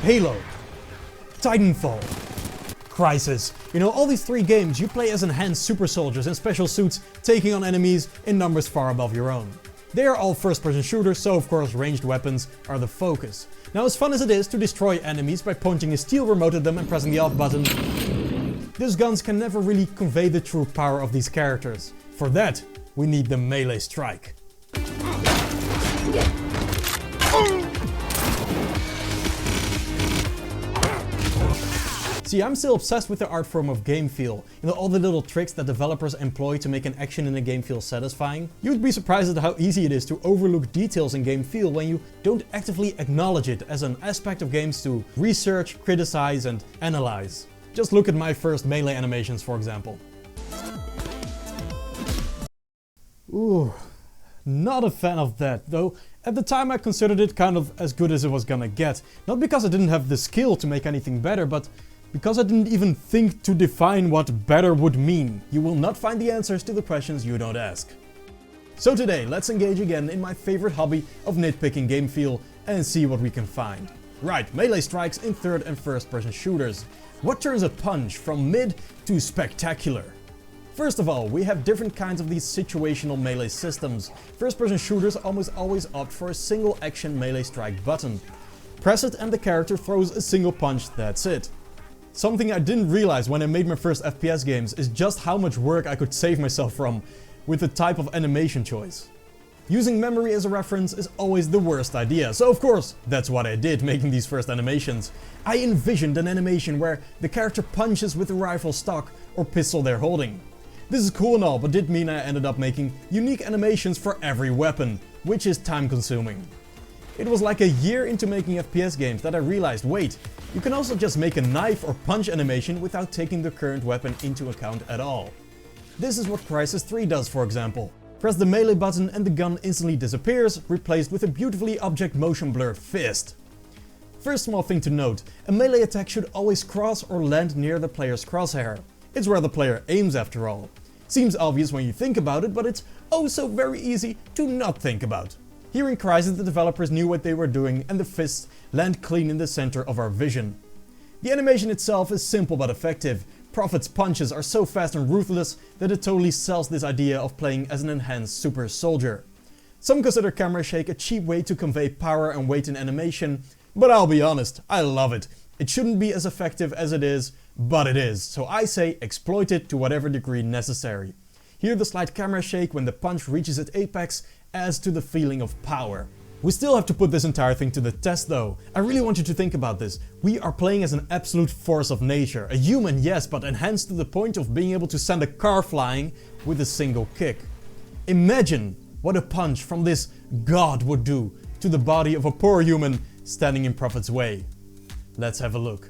Halo, Titanfall, Crysis. You know, all these 3 games you play as enhanced super soldiers in special suits taking on enemies in numbers far above your own. They are all first-person shooters, so of course ranged weapons are the focus. Now, as fun as it is to destroy enemies by pointing a steel remote at them and pressing the off button, these guns can never really convey the true power of these characters. For that, we need the melee strike. See, I'm still obsessed with the art form of game feel. You know, all the little tricks that developers employ to make an action in a game feel satisfying. You'd be surprised at how easy it is to overlook details in game feel when you don't actively acknowledge it as an aspect of games to research, criticize, and analyze. Just look at my first melee animations, for example. Ooh, not a fan of that, though at the time I considered it kind of as good as it was gonna get. Not because I didn't have the skill to make anything better, but because I didn't even think to define what better would mean. You will not find the answers to the questions you don't ask. So today, let's engage again in my favorite hobby of nitpicking game feel and see what we can find. Right, melee strikes in third and first person shooters. What turns a punch from mid to spectacular? First of all, we have different kinds of these situational melee systems. First person shooters almost always opt for a single action melee strike button. Press it and the character throws a single punch, that's it. Something I didn't realize when I made my first FPS games is just how much work I could save myself from with the type of animation choice. Using memory as a reference is always the worst idea, so of course, that's what I did making these first animations. I envisioned an animation where the character punches with the rifle stock or pistol they're holding. This is cool and all, but did mean I ended up making unique animations for every weapon, which is time consuming. It was like a year into making FPS games that I realized, wait, you can also just make a knife or punch animation without taking the current weapon into account at all. This is what Crysis 3 does, for example. Press the melee button and the gun instantly disappears, replaced with a beautifully object motion blurred fist. First small thing to note, a melee attack should always cross or land near the player's crosshair. It's where the player aims after all. Seems obvious when you think about it, but it's oh so very easy to not think about. Here in Crysis, the developers knew what they were doing and the fists land clean in the center of our vision. The animation itself is simple but effective. Prophet's punches are so fast and ruthless that it totally sells this idea of playing as an enhanced super soldier. Some consider camera shake a cheap way to convey power and weight in animation, but I'll be honest, I love it. It shouldn't be as effective as it is, but it is, so I say exploit it to whatever degree necessary. Here the slight camera shake when the punch reaches its apex adds to the feeling of power. We still have to put this entire thing to the test though. I really want you to think about this. We are playing as an absolute force of nature. A human, yes, but enhanced to the point of being able to send a car flying with a single kick. Imagine what a punch from this god would do to the body of a poor human standing in Prophet's way. Let's have a look.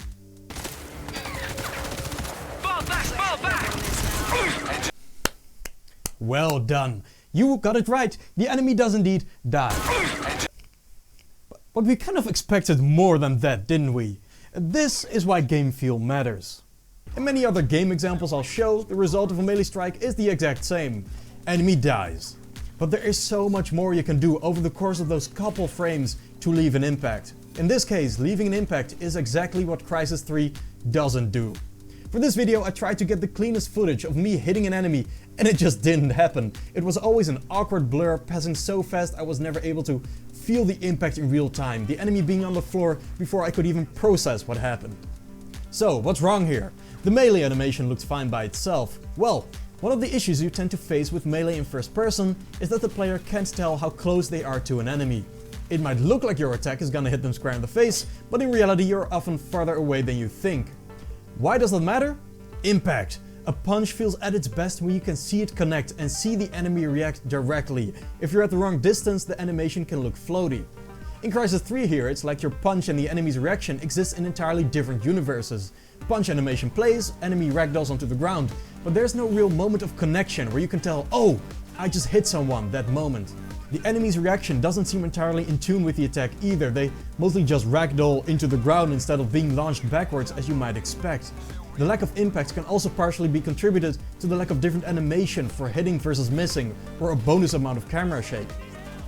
Fall back, fall back. Well done. You got it right. The enemy does indeed die. But we kind of expected more than that, didn't we? This is why game feel matters. In many other game examples I'll show, the result of a melee strike is the exact same. Enemy dies. But there is so much more you can do over the course of those couple frames to leave an impact. In this case, leaving an impact is exactly what Crysis 3 doesn't do. For this video I tried to get the cleanest footage of me hitting an enemy and it just didn't happen. It was always an awkward blur, passing so fast I was never able to feel the impact in real time, the enemy being on the floor before I could even process what happened. So what's wrong here? The melee animation looks fine by itself. Well, one of the issues you tend to face with melee in first person is that the player can't tell how close they are to an enemy. It might look like your attack is gonna hit them square in the face, but in reality you're often farther away than you think. Why does that matter? Impact. A punch feels at its best when you can see it connect and see the enemy react directly. If you're at the wrong distance, the animation can look floaty. In Crysis 3 here, it's like your punch and the enemy's reaction exist in entirely different universes. Punch animation plays, enemy ragdolls onto the ground, but there's no real moment of connection where you can tell, oh, I just hit someone that moment. The enemy's reaction doesn't seem entirely in tune with the attack either. They mostly just ragdoll into the ground instead of being launched backwards as you might expect. The lack of impact can also partially be contributed to the lack of different animation for hitting versus missing, or a bonus amount of camera shake.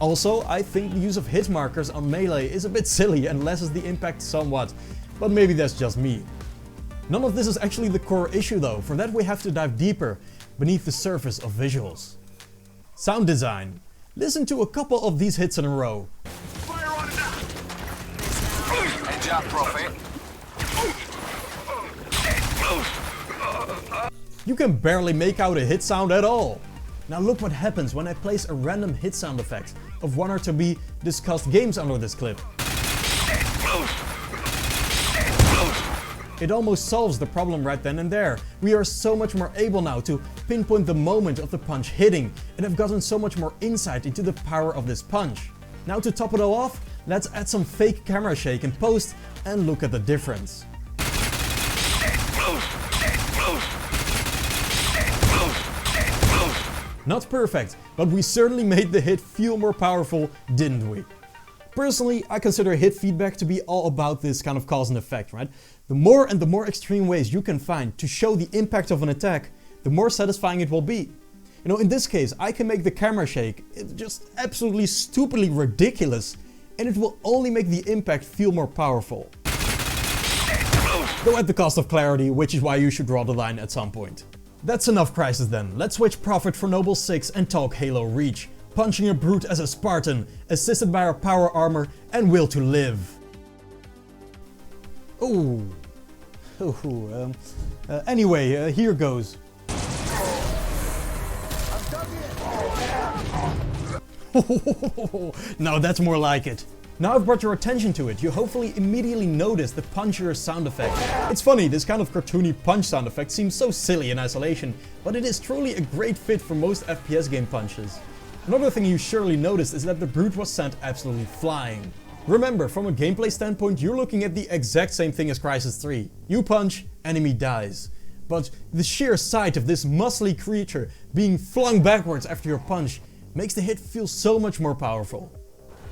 Also, I think the use of hit markers on melee is a bit silly and lessens the impact somewhat, but maybe that's just me. None of this is actually the core issue though, for that we have to dive deeper beneath the surface of visuals. Sound design. Listen to a couple of these hits in a row. Fire on it now! Head job, Prophet. You can barely make out a hit sound at all. Now look what happens when I place a random hit sound effect of one or to be discussed games under this clip. It almost solves the problem right then and there. We are so much more able now to pinpoint the moment of the punch hitting and have gotten so much more insight into the power of this punch. Now to top it all off, let's add some fake camera shake in post and look at the difference. Not perfect, but we certainly made the hit feel more powerful, didn't we? Personally, I consider hit feedback to be all about this kind of cause and effect, right? The more and the more extreme ways you can find to show the impact of an attack, the more satisfying it will be. You know, in this case, I can make the camera shake. It's just absolutely stupidly ridiculous, and it will only make the impact feel more powerful. Though at the cost of clarity, which is why you should draw the line at some point. That's enough Crisis then. Let's switch Prophet for Noble 6 and talk Halo Reach. Punching a brute as a Spartan, assisted by our power armor and will to live. Ooh. Anyway, here goes. Now that's more like it. Now I've brought your attention to it, you hopefully immediately notice the puncher sound effect. It's funny, this kind of cartoony punch sound effect seems so silly in isolation, but it is truly a great fit for most FPS game punches. Another thing you surely noticed is that the brute was sent absolutely flying. Remember, from a gameplay standpoint, you're looking at the exact same thing as Crysis 3. You punch, enemy dies. But the sheer sight of this muscly creature being flung backwards after your punch makes the hit feel so much more powerful.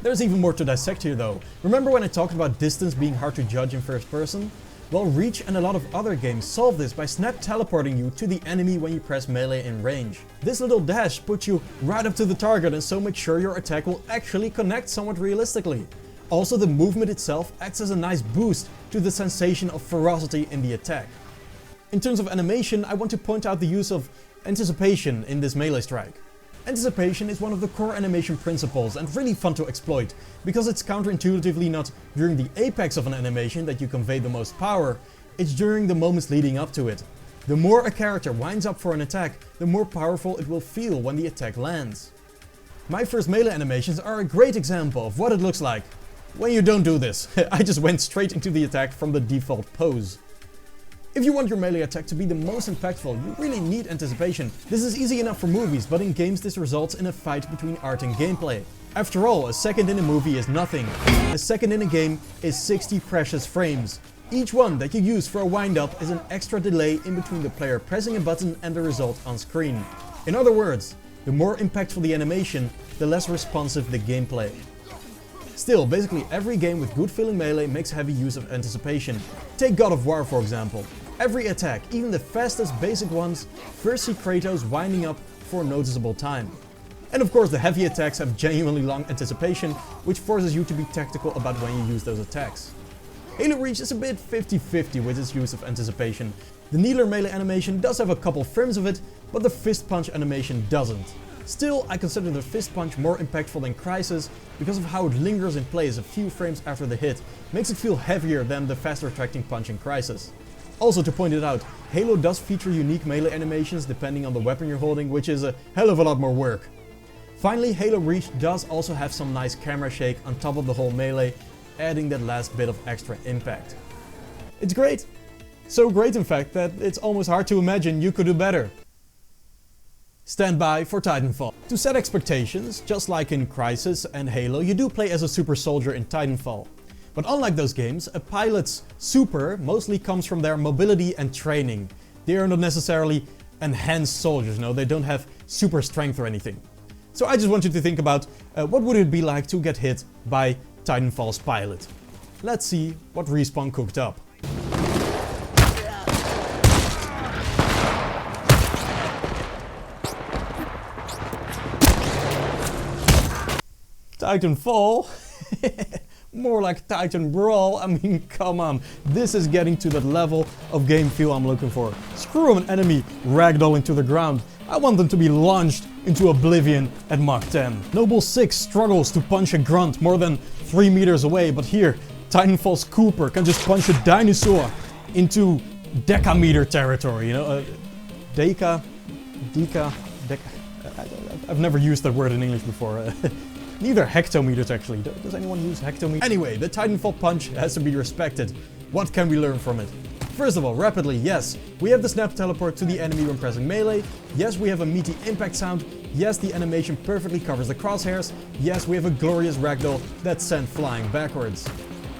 There's even more to dissect here though. Remember when I talked about distance being hard to judge in first person? Well, Reach and a lot of other games solve this by snap teleporting you to the enemy when you press melee in range. This little dash puts you right up to the target and so makes sure your attack will actually connect somewhat realistically. Also, the movement itself acts as a nice boost to the sensation of ferocity in the attack. In terms of animation, I want to point out the use of anticipation in this melee strike. Anticipation is one of the core animation principles and really fun to exploit, because it's counterintuitively not during the apex of an animation that you convey the most power, it's during the moments leading up to it. The more a character winds up for an attack, the more powerful it will feel when the attack lands. My first melee animations are a great example of what it looks like when you don't do this. I just went straight into the attack from the default pose. If you want your melee attack to be the most impactful, you really need anticipation. This is easy enough for movies, but in games this results in a fight between art and gameplay. After all, a second in a movie is nothing. A second in a game is 60 precious frames. Each one that you use for a wind-up is an extra delay in between the player pressing a button and the result on screen. In other words, the more impactful the animation, the less responsive the gameplay. Still, basically every game with good feeling melee makes heavy use of anticipation. Take God of War for example. Every attack, even the fastest basic ones, first see Kratos winding up for a noticeable time. And of course the heavy attacks have genuinely long anticipation, which forces you to be tactical about when you use those attacks. Halo Reach is a bit 50-50 with its use of anticipation. The kneeler melee animation does have a couple frames of it, but the fist punch animation doesn't. Still, I consider the fist punch more impactful than Crysis because of how it lingers in place a few frames after the hit, makes it feel heavier than the faster retracting punch in Crysis. Also to point it out, Halo does feature unique melee animations depending on the weapon you're holding, which is a hell of a lot more work. Finally, Halo Reach does also have some nice camera shake on top of the whole melee, adding that last bit of extra impact. It's great! So great in fact that it's almost hard to imagine you could do better. Stand by for Titanfall. To set expectations, just like in Crysis and Halo, you do play as a super soldier in Titanfall. But unlike those games, a pilot's super mostly comes from their mobility and training. They are not necessarily enhanced soldiers, no, they don't have super strength or anything. So I just want you to think about what would it be like to get hit by Titanfall's pilot. Let's see what Respawn cooked up. Titanfall? More like Titan Brawl. I mean, come on. This is getting to that level of game feel I'm looking for. Screw an enemy ragdolling to the ground. I want them to be launched into oblivion at Mach 10. Noble 6 struggles to punch a grunt more than 3 meters away, but here, Titanfall's Cooper can just punch a dinosaur into decameter territory, you know? I've never used that word in English before. Neither hectometers actually. Does anyone use hectometers? Anyway, the Titanfall punch has to be respected. What can we learn from it? First of all, rapidly, yes, we have the snap teleport to the enemy when pressing melee. Yes, we have a meaty impact sound. Yes, the animation perfectly covers the crosshairs. Yes, we have a glorious ragdoll that's sent flying backwards.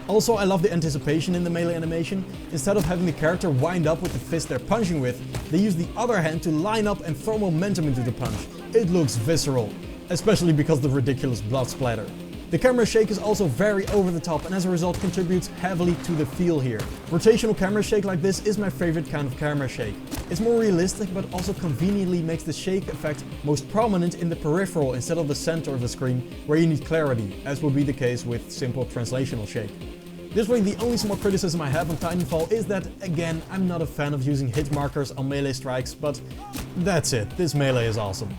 Also, I love the anticipation in the melee animation. Instead of having the character wind up with the fist they're punching with, they use the other hand to line up and throw momentum into the punch. It looks visceral, especially because of the ridiculous blood splatter. The camera shake is also very over the top and as a result contributes heavily to the feel here. Rotational camera shake like this is my favorite kind of camera shake. It's more realistic but also conveniently makes the shake effect most prominent in the peripheral instead of the center of the screen where you need clarity, as would be the case with simple translational shake. This way, the only small criticism I have on Titanfall is that, again, I'm not a fan of using hit markers on melee strikes, but that's it, this melee is awesome.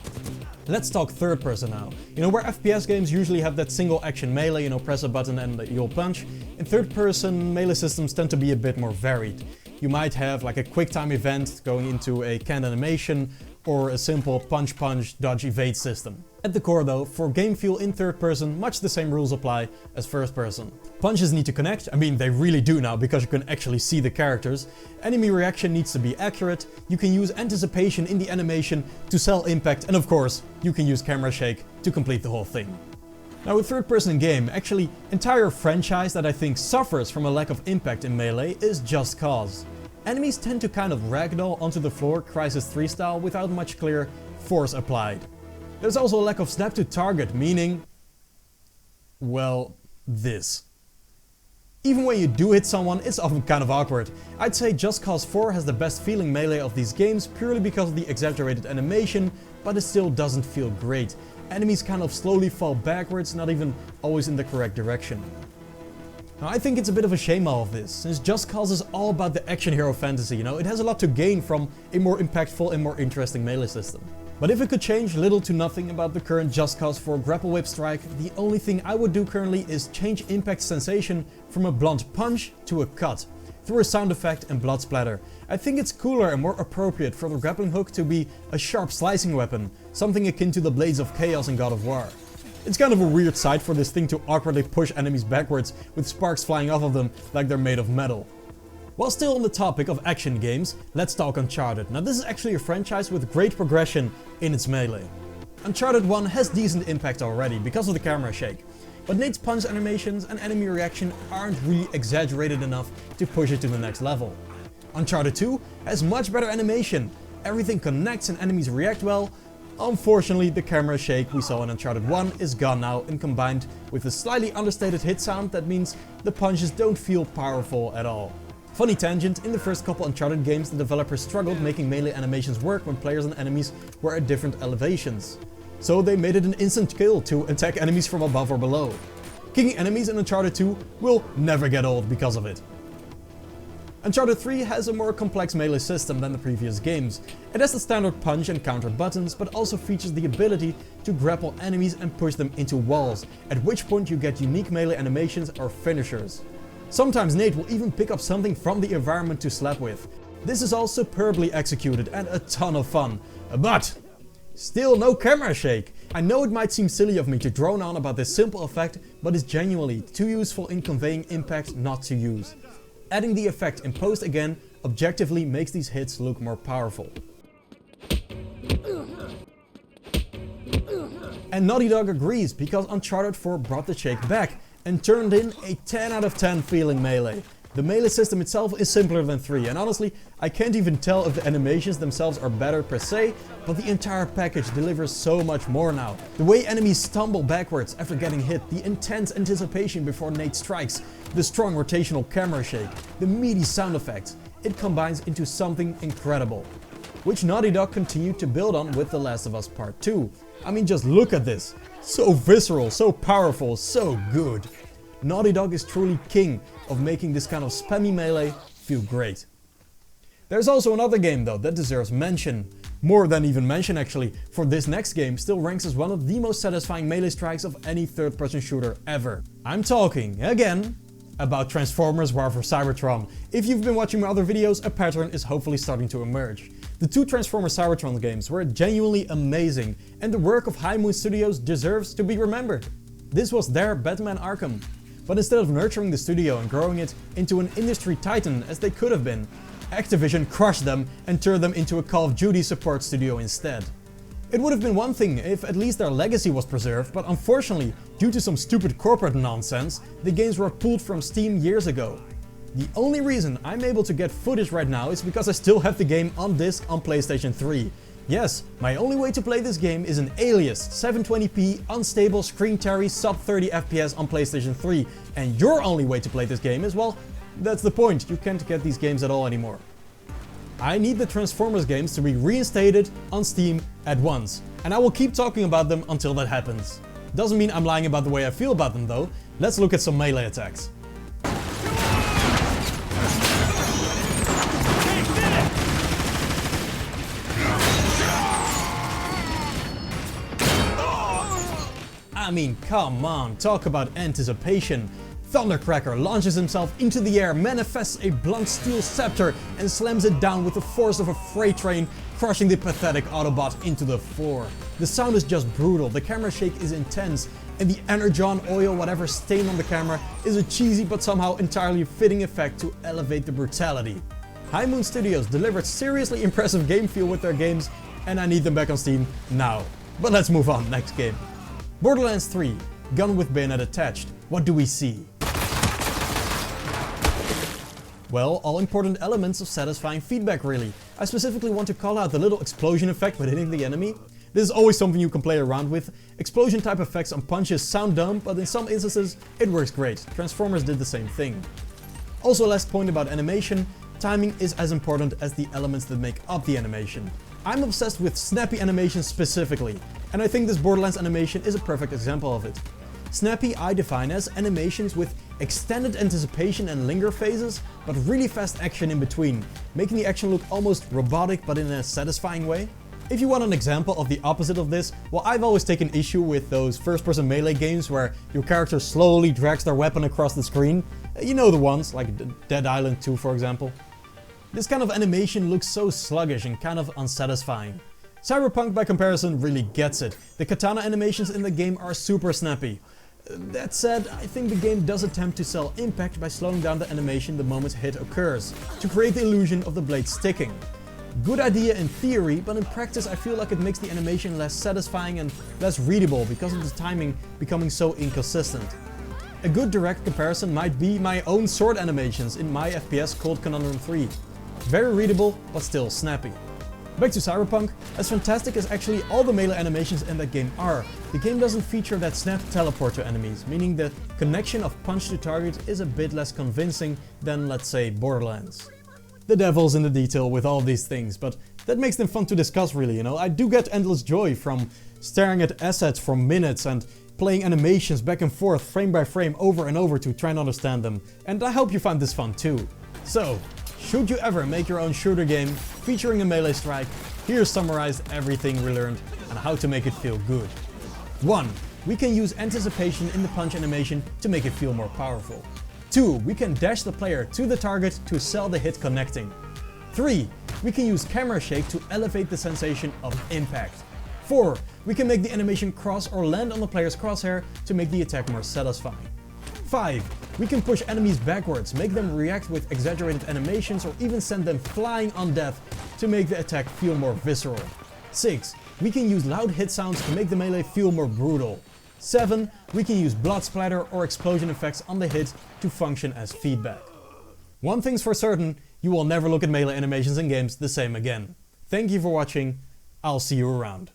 Let's talk third person now. You know, where FPS games usually have that single action melee, you know, press a button and you'll punch, in third person melee systems tend to be a bit more varied. You might have like a quick time event going into a canned animation, or a simple punch dodge evade system. At the core though, for game feel in third person, much the same rules apply as first person. Punches need to connect, I mean they really do now because you can actually see the characters. Enemy reaction needs to be accurate, you can use anticipation in the animation to sell impact, and of course, you can use camera shake to complete the whole thing. Now with third person game, actually entire franchise that I think suffers from a lack of impact in melee is Just Cause. Enemies tend to kind of ragdoll onto the floor Crysis 3 style without much clear force applied. There's also a lack of snap to target, meaning, well, this. Even when you do hit someone, it's often kind of awkward. I'd say Just Cause 4 has the best feeling melee of these games purely because of the exaggerated animation, but it still doesn't feel great. Enemies kind of slowly fall backwards, not even always in the correct direction. Now I think it's a bit of a shame all of this, since Just Cause is all about the action hero fantasy, you know, it has a lot to gain from a more impactful and more interesting melee system. But if it could change little to nothing about the current Just Cause 4 grapple whip strike, the only thing I would do currently is change impact sensation from a blunt punch to a cut, through a sound effect and blood splatter. I think it's cooler and more appropriate for the grappling hook to be a sharp slicing weapon, something akin to the Blades of Chaos in God of War. It's kind of a weird sight for this thing to awkwardly push enemies backwards with sparks flying off of them like they're made of metal. While still on the topic of action games, let's talk Uncharted. Now this is actually a franchise with great progression in its melee. Uncharted 1 has decent impact already because of the camera shake, but Nate's punch animations and enemy reaction aren't really exaggerated enough to push it to the next level. Uncharted 2 has much better animation, everything connects and enemies react well. Unfortunately, the camera shake we saw in Uncharted 1 is gone now, and combined with a slightly understated hit sound, that means the punches don't feel powerful at all. Funny tangent, in the first couple Uncharted games the developers struggled making melee animations work when players and enemies were at different elevations. So they made it an instant kill to attack enemies from above or below. Kicking enemies in Uncharted 2 will never get old because of it. Uncharted 3 has a more complex melee system than the previous games. It has the standard punch and counter buttons, but also features the ability to grapple enemies and push them into walls, at which point you get unique melee animations or finishers. Sometimes Nate will even pick up something from the environment to slap with. This is all superbly executed and a ton of fun, but still no camera shake. I know it might seem silly of me to drone on about this simple effect, but it's genuinely too useful in conveying impact not to use. Adding the effect in post again objectively makes these hits look more powerful. And Naughty Dog agrees, because Uncharted 4 brought the shake back and turned in a 10 out of 10 feeling melee. The melee system itself is simpler than 3, and honestly, I can't even tell if the animations themselves are better per se, but the entire package delivers so much more now. The way enemies stumble backwards after getting hit, the intense anticipation before Nate strikes, the strong rotational camera shake, the meaty sound effects, it combines into something incredible. Which Naughty Dog continued to build on with The Last of Us Part 2. I mean, just look at this. So visceral, so powerful, so good. Naughty Dog is truly king of making this kind of spammy melee feel great. There's also another game though that deserves mention. More than even mention actually, for this next game still ranks as one of the most satisfying melee strikes of any third-person shooter ever. I'm talking, again, about Transformers War for Cybertron. If you've been watching my other videos, a pattern is hopefully starting to emerge. The two Transformers Cybertron games were genuinely amazing, and the work of High Moon Studios deserves to be remembered. This was their Batman Arkham. But instead of nurturing the studio and growing it into an industry titan as they could have been, Activision crushed them and turned them into a Call of Duty support studio instead. It would have been one thing if at least their legacy was preserved, but unfortunately, due to some stupid corporate nonsense, the games were pulled from Steam years ago. The only reason I'm able to get footage right now is because I still have the game on disc on PlayStation 3. Yes, my only way to play this game is an Alias 720p unstable screen carry sub 30 FPS on PlayStation 3, and your only way to play this game is, well, that's the point, you can't get these games at all anymore. I need the Transformers games to be reinstated on Steam at once, and I will keep talking about them until that happens. Doesn't mean I'm lying about the way I feel about them though. Let's look at some melee attacks. I mean, come on, talk about anticipation. Thundercracker launches himself into the air, manifests a blunt steel scepter and slams it down with the force of a freight train, crushing the pathetic Autobot into the floor. The sound is just brutal, the camera shake is intense, and the Energon oil whatever stain on the camera is a cheesy but somehow entirely fitting effect to elevate the brutality. High Moon Studios delivered seriously impressive game feel with their games, and I need them back on Steam now. But let's move on, next game. Borderlands 3, gun with bayonet attached. What do we see? Well, all important elements of satisfying feedback really. I specifically want to call out the little explosion effect when hitting the enemy. This is always something you can play around with. Explosion type effects on punches sound dumb, but in some instances it works great. Transformers did the same thing. Also, last point about animation, timing is as important as the elements that make up the animation. I'm obsessed with snappy animation specifically, and I think this Borderlands animation is a perfect example of it. Snappy I define as animations with extended anticipation and linger phases, but really fast action in between, making the action look almost robotic but in a satisfying way. If you want an example of the opposite of this, well, I've always taken issue with those first-person melee games where your character slowly drags their weapon across the screen. You know the ones, like Dead Island 2 for example. This kind of animation looks so sluggish and kind of unsatisfying. Cyberpunk by comparison really gets it. The katana animations in the game are super snappy. That said, I think the game does attempt to sell impact by slowing down the animation the moment hit occurs, to create the illusion of the blade sticking. Good idea in theory, but in practice I feel like it makes the animation less satisfying and less readable because of the timing becoming so inconsistent. A good direct comparison might be my own sword animations in my FPS called Conundrum 3. Very readable, but still snappy. Back to Cyberpunk, as fantastic as actually all the melee animations in that game are, the game doesn't feature that snap teleport to enemies, meaning the connection of punch to target is a bit less convincing than, let's say, Borderlands. The devil's in the detail with all these things, but that makes them fun to discuss really, you know. I do get endless joy from staring at assets for minutes and playing animations back and forth frame by frame over and over to try and understand them, and I hope you find this fun too. So, should you ever make your own shooter game featuring a melee strike, here's summarized everything we learned and how to make it feel good. 1. We can use anticipation in the punch animation to make it feel more powerful. 2. We can dash the player to the target to sell the hit connecting. 3. We can use camera shake to elevate the sensation of impact. 4. We can make the animation cross or land on the player's crosshair to make the attack more satisfying. 5. We can push enemies backwards, make them react with exaggerated animations or even send them flying on death to make the attack feel more visceral. 6. We can use loud hit sounds to make the melee feel more brutal. 7. We can use blood splatter or explosion effects on the hit to function as feedback. One thing's for certain, you will never look at melee animations in games the same again. Thank you for watching, I'll see you around.